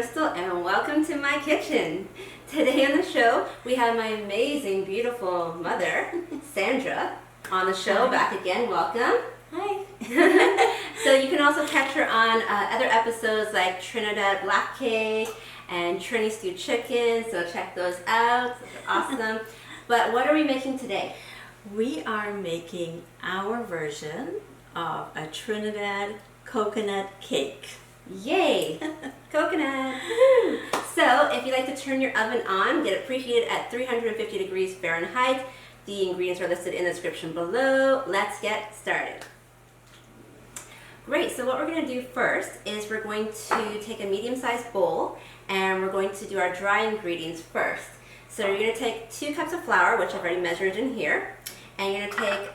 Crystal and welcome to my kitchen. Today on the show we have my amazing, beautiful mother, Sandra, on the show. Hi. Back again. Welcome. Hi. So you can also catch her on other episodes like Trinidad Black Cake and Trini Stewed Chicken, so check those out. Those are awesome. But what are we making today? We are making our version of a Trinidad coconut cake. Yay! Coconut! Woo. So if you like to turn your oven on, get it preheated at 350 degrees Fahrenheit. The ingredients are listed in the description below. Let's get started. Great, so what we're going to do first is we're going to take a medium-sized bowl and we're going to do our dry ingredients first. So you're going to take 2 cups of flour, which I've already measured in here, and you're going to take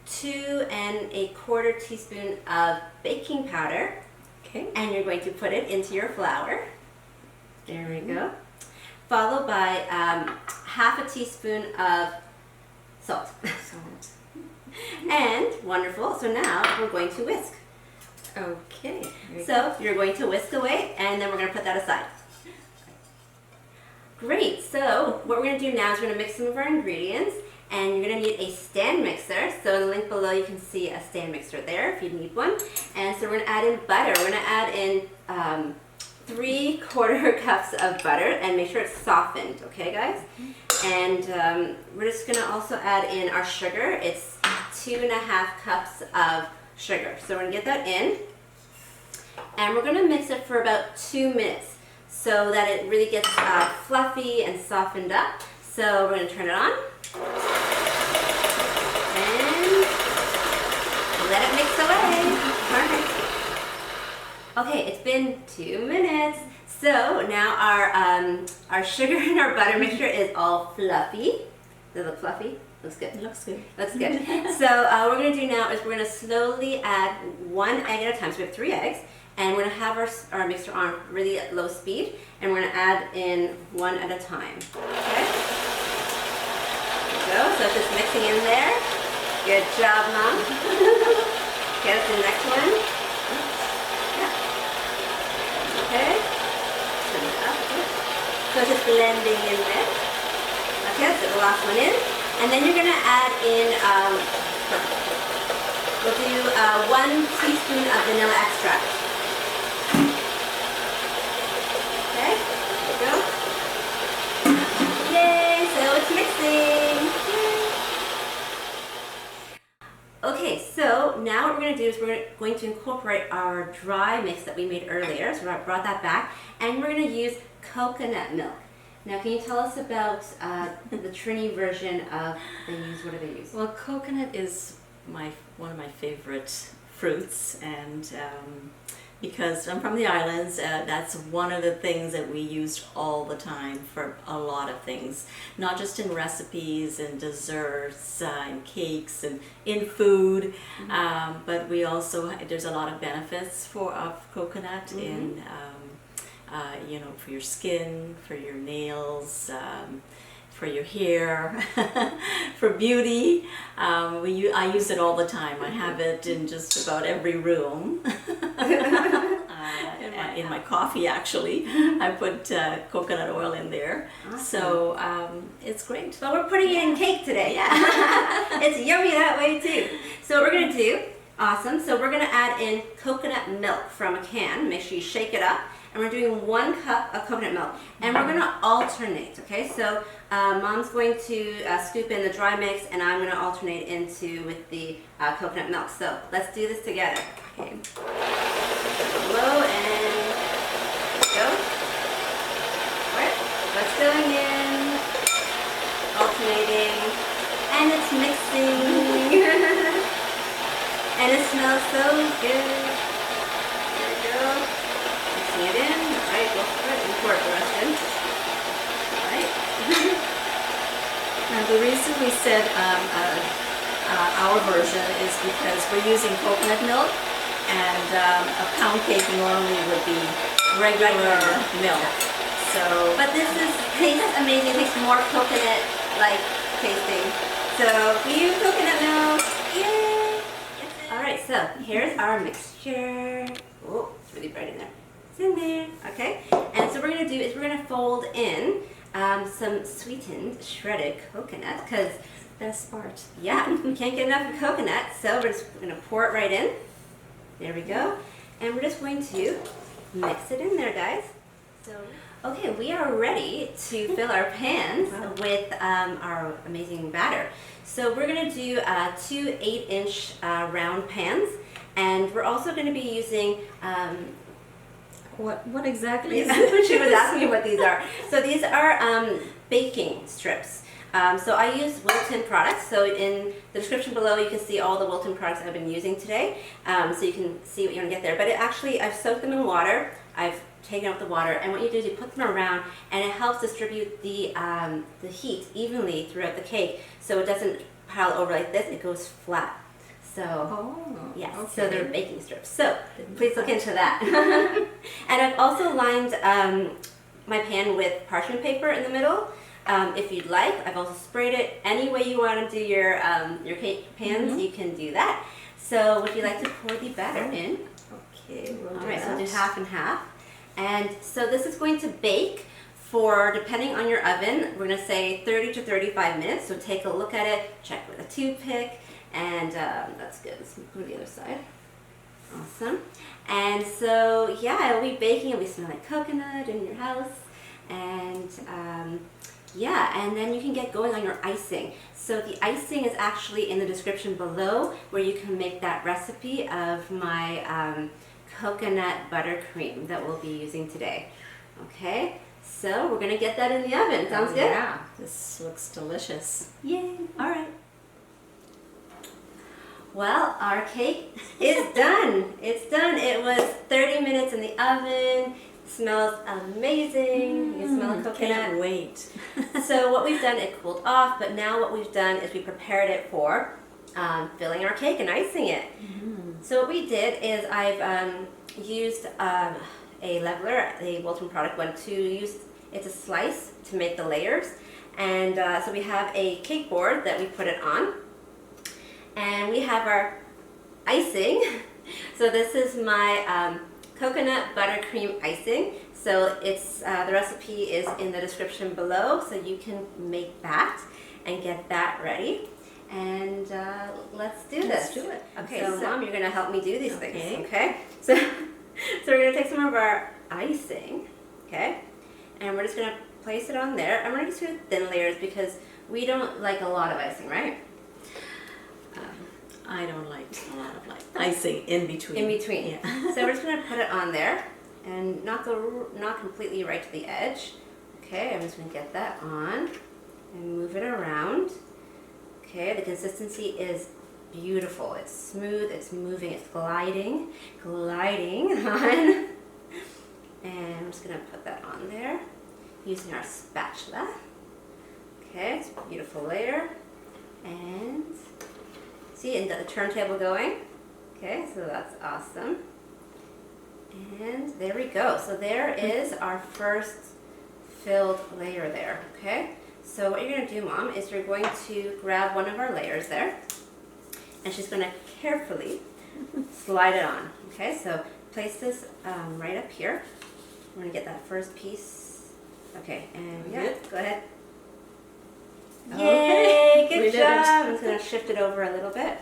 2 1/4 teaspoon of baking powder. Okay. And you're going to put it into your flour. There we go. Followed by 1/2 teaspoon of salt. And wonderful. So now we're going to whisk. Okay. So you're going to whisk away, and then we're going to put that aside. Great. So what we're going to do now is we're going to mix some of our ingredients, and you're going to need a stand mixer. So in the link below you can see a stand mixer there if you need one. And so we're going to add in butter. We're going to add in 3/4 cups of butter, and make sure it's softened, okay guys? And we're just going to also add in our sugar. It's 2.5 cups of sugar. So we're going to get that in, and we're going to mix it for about 2 minutes so that it really gets fluffy and softened up. So we're going to turn it on and let it mix away. Perfect. Okay, it's been 2 minutes. So now our sugar and our butter mixture is all fluffy. Does it look fluffy? Looks good. It looks good. Looks good. So what we're going to do now is we're going to slowly add 1 egg at a time. So we have 3 eggs, and we're going to have our mixer on really at low speed, and we're going to add in 1 at a time. Okay? There we go. So it's just mixing in there. Good job, Mom. Okay, that's the next one. Yeah. Okay. Turn it up. So it's just blending in there. Okay, so the last one in. And then you're going to add in, we'll do 1 teaspoon of vanilla extract. Okay, there we go. Yay, so it's mixing. Yay. Okay, so now what we're going to do is we're going to incorporate our dry mix that we made earlier. So I brought that back, and we're going to use coconut milk. Now, can you tell us about the Trini version of what do they use? Well, coconut is one of my favorite fruits, and because I'm from the islands, that's one of the things that we used all the time for a lot of things, not just in recipes and desserts and cakes and in food, but we also, there's a lot of benefits of coconut in you know, for your skin, for your nails, for your hair, for beauty. I use it all the time. I have it in just about every room. In my coffee, actually, I put coconut oil in there. Awesome. So it's great. Well, we're putting it in cake today. Yeah. It's yummy that way too. So what we're going to do, awesome, so we're going to add in coconut milk from a can. Make sure you shake it up. And we're doing 1 cup of coconut milk, and we're going to alternate, okay? So Mom's going to scoop in the dry mix, and I'm going to alternate with the coconut milk. So let's do this together. Okay. Low and go. Alright, that's going in, alternating, and it's mixing. And it smells so good. There we go. Mixing it in. Alright, go for it. And pour it the rest in. Alright. Now the reason we said our version is because we're using coconut milk, and a pound cake normally would be regular milk. So, but this tastes amazing. It tastes more coconut-like tasting. So we use coconut milk. Yay! Alright, so here's our mixture. Oh, it's really bright in there. It's in there. Okay. And we're gonna do is we're gonna fold in some sweetened shredded coconut, because Best part. yeah, we can't get enough of coconut, so we're just gonna pour it right in. There we go. And we're just going to mix it in there, guys. So, okay, we are ready to fill our pans with our amazing batter. So we're gonna do 2 8-inch round pans, and we're also gonna be using What exactly is it? she was asking me what these are. So these are baking strips. So I use Wilton products. So in the description below, you can see all the Wilton products I've been using today. So you can see what you want to get there. But I've soaked them in water. I've taken out the water, and what you do is you put them around, and it helps distribute the heat evenly throughout the cake, so it doesn't pile over like this. It goes flat. So yes, okay. so they're baking strips. So please look into that. And I've also lined my pan with parchment paper in the middle. If you'd like, I've also sprayed it any way you want to do your cake pans. You can do that. So would you like to pour the batter in? Okay, we'll do All right, that. so do half and half. And so this is going to bake for, depending on your oven, we're going to say 30 to 35 minutes. So take a look at it, check with a toothpick, and that's good. Let's go to the other side. Awesome. And so, yeah, it'll be baking. It'll be smelling like coconut in your house. And yeah, and then you can get going on your icing. So the icing is actually in the description below, where you can make that recipe of my coconut buttercream that we'll be using today. Okay, so we're gonna get that in the oven. Sounds good? Yeah, this looks delicious. Yay! All right. Well, our cake is done. It's done. It was 30 minutes in the oven. Smells amazing. You can smell the coconut. Can't wait. So what we've done, it cooled off, but now what we've done is we prepared it for filling our cake and icing it. So what we did is I've used a leveler, a Wilton product one, it's a slice to make the layers. And so we have a cake board that we put it on. And we have our icing. So this is my coconut buttercream icing. So it's the recipe is in the description below, so you can make that and get that ready. And let's do this. Let's do it. Okay, so Mom, you're gonna help me do these Okay. things, okay? So we're gonna take some of our icing, okay? And we're just gonna place it on there. And we're gonna do thin layers because we don't like a lot of icing, right? I don't like a lot of icing in between. In between. Yeah. So we're just gonna put it on there and not completely right to the edge. Okay, I'm just gonna get that on and move it around. Okay, the consistency is beautiful. It's smooth, it's moving, it's gliding on. And I'm just gonna put that on there using our spatula. Okay, it's a beautiful layer. And see, and the turntable going. Okay, so that's awesome. And there we go. So there is our first filled layer there, okay? So what you're gonna do, Mom, is you're going to grab one of our layers there, and she's gonna carefully slide it on, okay? So place this right up here. We're gonna get that first piece. Okay, and yeah, go ahead. Yay, We good did job. it. I'm just gonna shift it over a little bit.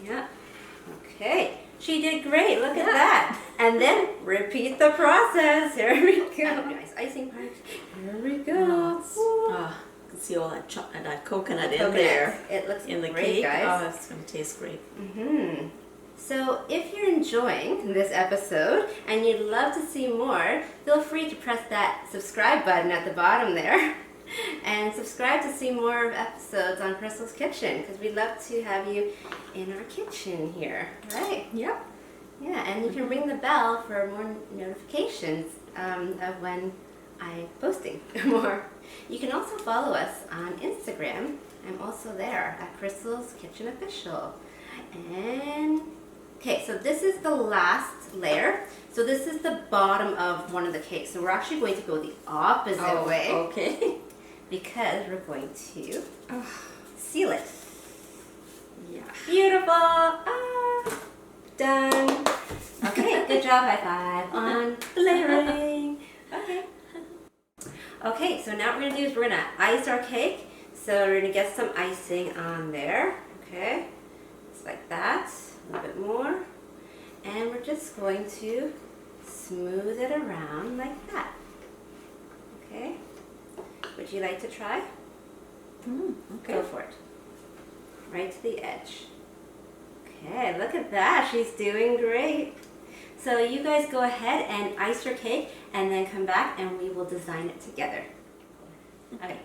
Yeah, okay. She did great, look at that. And then repeat the process. Here we go. Nice icing part. Here we go. You can see all that that coconut in there. It looks in the great, cake. guys. Oh, it's going to taste great. So if you're enjoying this episode and you'd love to see more, feel free to press that subscribe button at the bottom there. And subscribe to see more episodes on Crystal's Kitchen, because we'd love to have you in our kitchen here, right? Yep. Yeah, and you can ring the bell for more notifications of when I'm posting more. You can also follow us on Instagram. I'm also there at Crystal's Kitchen Official. And okay, so this is the last layer. So this is the bottom of one of the cakes. So we're actually going to go the opposite way. Okay. Because we're going to seal it. Yeah. Beautiful. Done. Okay, good job. High five on the layering. Okay, so now what we're gonna do is we're gonna ice our cake. So we're gonna get some icing on there, okay? Just like that, a little bit more. And we're just going to smooth it around like that. Okay? Would you like to try? Okay. Go for it. Right to the edge. Okay, look at that. She's doing great. So you guys go ahead and ice your cake and then come back and we will design it together. Okay.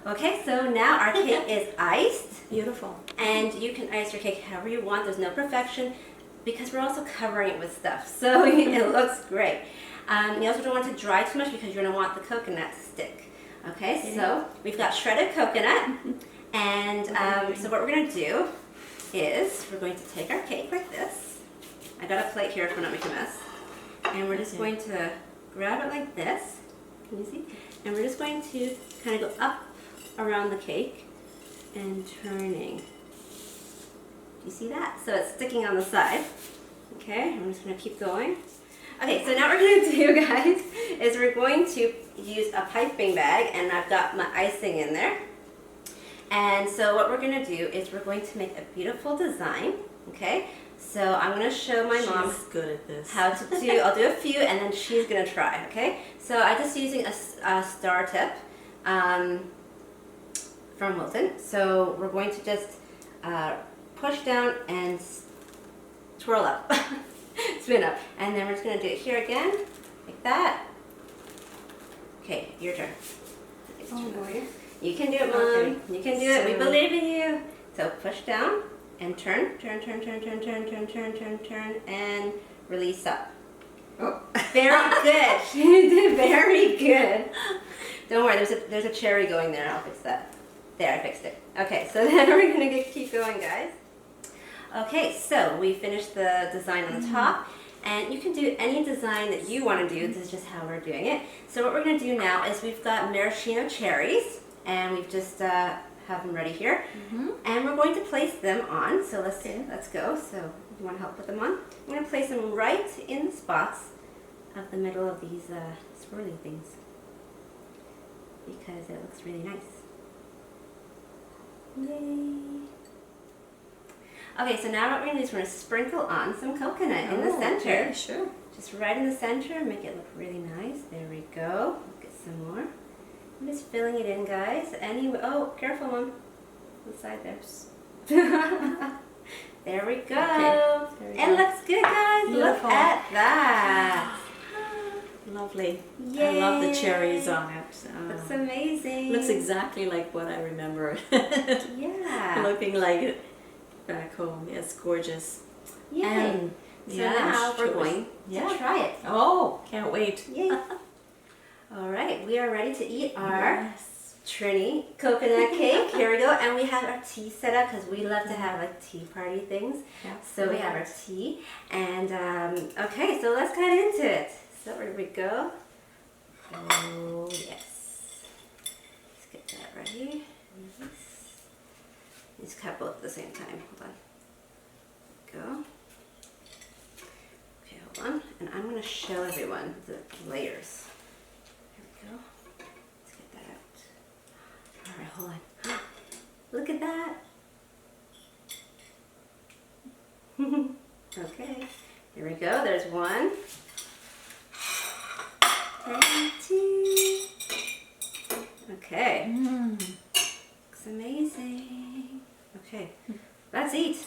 Okay, so now our cake is iced. Beautiful. And you can ice your cake however you want. There's no perfection because we're also covering it with stuff. So it looks great. You also don't want to dry too much because you're going to want the coconut to stick. Okay, so we've got shredded coconut. And so what we're going to do is we're going to take our cake like this. I got a plate here if we're not making a mess. And we're just going to grab it like this. Can you see? And we're just going to kind of go up around the cake and turning. Do you see that? So it's sticking on the side. Okay, I'm just going to keep going. Okay, so now what we're going to do, guys, is we're going to use a piping bag, and I've got my icing in there. And so what we're going to do is we're going to make a beautiful design, okay? So I'm going to show my mom She's good at this. how to do, I'll do a few and then she's going to try, okay? So I'm just using a star tip from Wilton. So we're going to just push down and twirl up, spin up. And then we're just going to do it here again, like that. Okay, your turn. Oh boy. You can do it, Mom. Okay. You can do it. We believe in you. So push down and turn, turn, turn, turn, turn, turn, turn, turn, turn, turn, and release up. Oh. Very good. You did very good. Don't worry, there's a cherry going there. I'll fix that. There, I fixed it. Okay, so then we're gonna keep going, guys. Okay, so we finished the design on the top. And you can do any design that you want to do. This is just how we're doing it. So what we're going to do now is we've got maraschino cherries, and we've just have them ready here. And we're going to place them on. So let's go. So you want to help put them on? I'm going to place them right in the spots of the middle of these swirly things because it looks really nice. Yay! Okay, so now what we're going to do is we're going to sprinkle on some coconut in the center. Okay, sure. Just right in the center, make it look really nice. There we go. Get some more. I'm just filling it in, guys. Anyway, oh, careful, Mom. On the side there. There we go. Okay, there we It go. looks good, guys. Beautiful. Look at that. Lovely. Yay. I love the cherries on it. Looks amazing. Looks exactly like what I remember. Yeah. Looking like it back home. It's gorgeous. Yay. And So yeah, now we're sure. going to try it. Oh, can't wait. Yay. All right, we are ready to eat our Yes. Trini coconut cake. Here we go. And we have our tea set up because we love to have like tea party things. Yeah. So we have our tea. And okay, so let's get into it. So here we go. Oh, yes. Let's get that ready. Yes. Let's cut both at the same time. Hold on. Go. Okay, hold on. And I'm going to show everyone the layers. Here we go. Let's get that out. All right, hold on. Look at that. Okay, here we go. There's one. And two. Okay. Looks amazing. Okay, let's eat.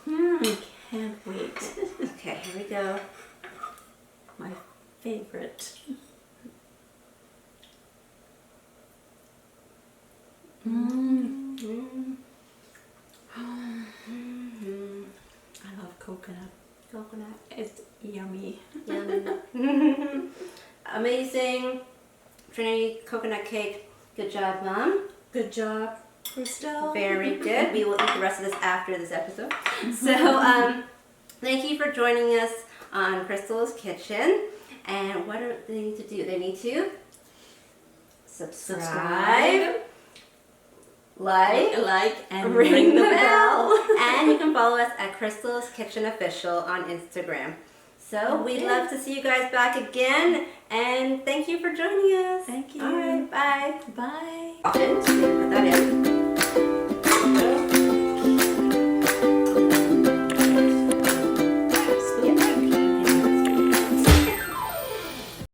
Can't wait. Okay, here we go. My favorite. I love coconut. Coconut. It's yummy. Yum. Amazing. Trini coconut cake. Good job, Mom. Good job, Crystal. Very good. We will eat the rest of this after this episode. So, thank you for joining us on Crystal's Kitchen. And what do they need to do? They need to subscribe, like and ring the bell. And you can follow us at Crystal's Kitchen Official on Instagram. So we'd love to see you guys back again. And thank you for joining us. Thank you. All right, bye. Bye. Put that in.